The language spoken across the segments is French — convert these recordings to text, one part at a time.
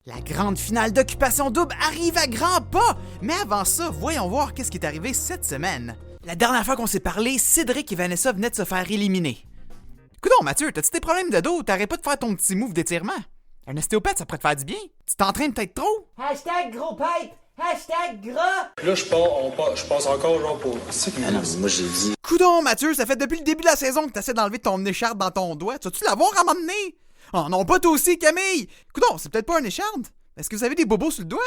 La grande finale d'Occupation Double arrive à grands pas! Mais avant ça, voyons voir qu'est-ce qui est arrivé cette semaine. La dernière fois qu'on s'est parlé, Cédric et Vanessa venaient de se faire éliminer. Coudonc, Mathieu, t'as-tu des problèmes de dos? T'arrêtes pas de faire ton petit move d'étirement? Un ostéopathe, ça pourrait te faire du bien? Tu t'entraînes peut-être trop? Hashtag gros pipe! Hashtag gras! Là, je pense encore genre pour... Ah non, moi j'ai dit... Coudonc, Mathieu, ça fait depuis le début de la saison que t'essaies d'enlever ton écharpe dans ton doigt. Tu vas-tu l'avoir à m'emmener? Oh non, pas toi aussi, Camille! Coudonc, c'est peut-être pas un écharpe. Est-ce que vous avez des bobos sur le doigt?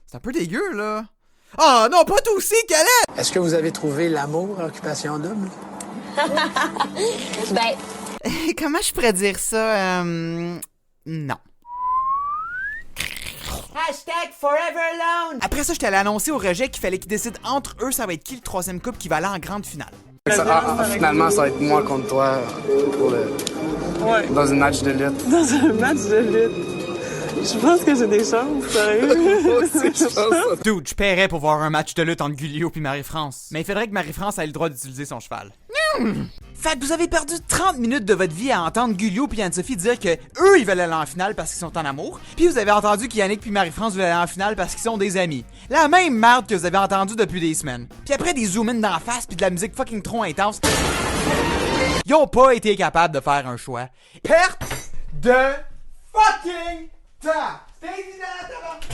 C'est un peu dégueu, là. Oh non, pas toi aussi, Calette! Est-ce que vous avez trouvé l'amour à Occupation Double? Ben... Comment je pourrais dire ça? Non. Hashtag forever alone! Après ça, je t'allais annoncer au rejet qu'il fallait qu'ils décident entre eux ça va être qui le troisième couple qui va aller en grande finale. Finalement, ça va être moi contre toi pour le... Ouais. Dans un match de lutte. Dans un match de lutte. Je pense que j'ai des chances, sérieux. Dude, je paierais pour voir un match de lutte entre Guillaume et Marie-France. Mais il faudrait que Marie-France ait le droit d'utiliser son cheval. Fait que vous avez perdu 30 minutes de votre vie à entendre Guillaume et Anne-Sophie dire que eux ils veulent aller en finale parce qu'ils sont en amour. Puis vous avez entendu qu'Yannick puis Marie-France veulent aller en finale parce qu'ils sont des amis. La même merde que vous avez entendu depuis des semaines. Puis après des zoom-in d'en face puis de la musique fucking trop intense, ils ont pas été capables de faire un choix. Perte de fucking temps! C'était évident, tabarnak!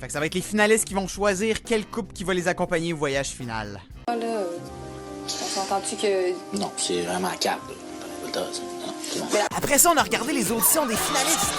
Fait que ça va être les finalistes qui vont choisir quel couple qui va les accompagner au voyage final. Là, on s'entend-tu que... Non, c'est vraiment cap. Non, c'est bon. Après ça, on a regardé les auditions des finalistes.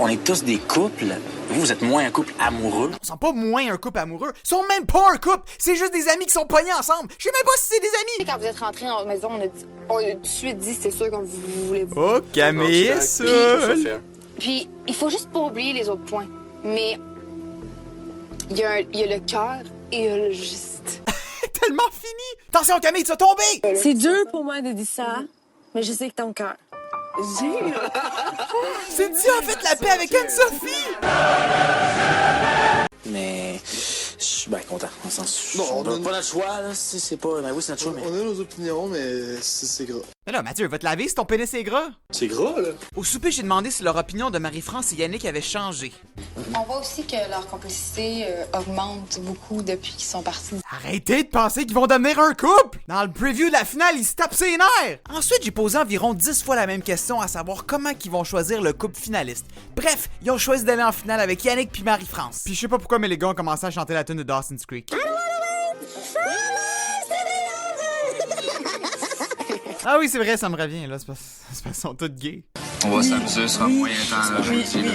On est tous des couples. Vous êtes moins un couple amoureux. Ils sont pas moins un couple amoureux. Ils sont même pas un couple. C'est juste des amis qui sont pognés ensemble. Je sais même pas si c'est des amis. Quand vous êtes rentrés dans la maison, on a tout de suite dit c'est sûr qu'on voulait... Oh, Camille, Puis, il faut juste pas oublier les autres points. Mais, il y a le cœur et il y a le juste. Tellement fini. Attention, Camille, tu vas tomber. C'est dur pour moi de dire ça, mais je sais que ton cœur. C'est Dieu a fait la paix avec Anne-Sophie. Mais je suis bien content. Dans le sens, Non, on on n'a a- pas notre choix, là. C'est pas... Ben oui, c'est notre choix, mais... On a nos opinions, mais c'est gras. Mais là, Mathieu, va te laver si ton pénis est gras. C'est gras, là? Au souper, j'ai demandé si leur opinion de Marie-France et Yannick avait changé. On voit aussi que leur complicité augmente beaucoup depuis qu'ils sont partis. Arrêtez de penser qu'ils vont devenir un couple! Dans le preview de la finale, ils se tapent ses nerfs! Ensuite, j'ai posé environ 10 fois la même question à savoir comment ils vont choisir le couple finaliste. Bref, ils ont choisi d'aller en finale avec Yannick puis Marie-France. Puis je sais pas pourquoi, mais les gars ont commencé à chanter la tune de Dawson's Creek. Ah oui, c'est vrai, ça me revient, là. C'est parce qu'ils sont tous gays. On va s'amuser sur un moyen temps, là, jeudi, là.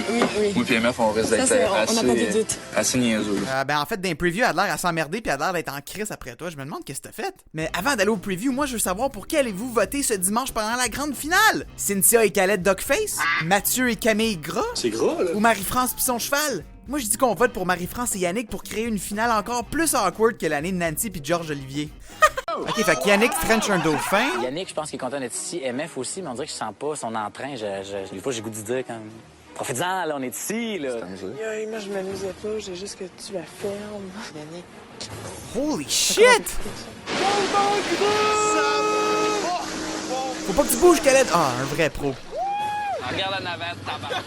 Moi pis MF, on risque d'être assez niaiseux, là. En fait, dans les previews, elle a l'air à s'emmerder puis elle a l'air d'être en crise après toi. Je me demande qu'est-ce que t'as fait. Mais avant d'aller au preview, moi, je veux savoir pour qui allez-vous voter ce dimanche pendant la grande finale? Cynthia et Calette Dogface? Mathieu et Camille Gras? C'est gras, là? Ou Marie-France pis son cheval? Moi, je dis qu'on vote pour Marie-France et Yannick pour créer une finale encore plus awkward que l'année de Nancy pis Georges Olivier. Ok, fait que Yannick French un dauphin. Yannick, je pense qu'il est content d'être ici. MF aussi, mais on dirait que je sens pas son entrain. Des fois, j'ai goût de dire quand même... Profitez-en, là, on est ici, là. Moi, je m'amusais pas, j'ai juste que tu la fermes. Yannick. Holy shit! Faut pas que tu bouges, Calette. Ah, un vrai pro. Regarde la navette, tabac.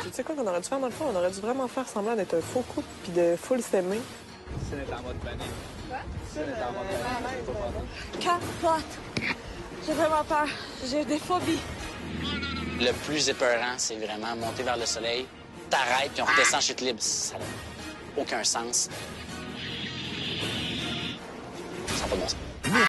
Tu sais quoi qu'on aurait dû faire dans le fond? On aurait dû vraiment faire semblant d'être un faux couple puis de full s'aimer. C'est en mode panique. Capote. J'ai vraiment peur. J'ai des phobies. Le plus épeurant, c'est vraiment monter vers le soleil, t'arrêtes, puis on redescend chute libre. Ça n'a aucun sens. Ça n'a pas de bon sens.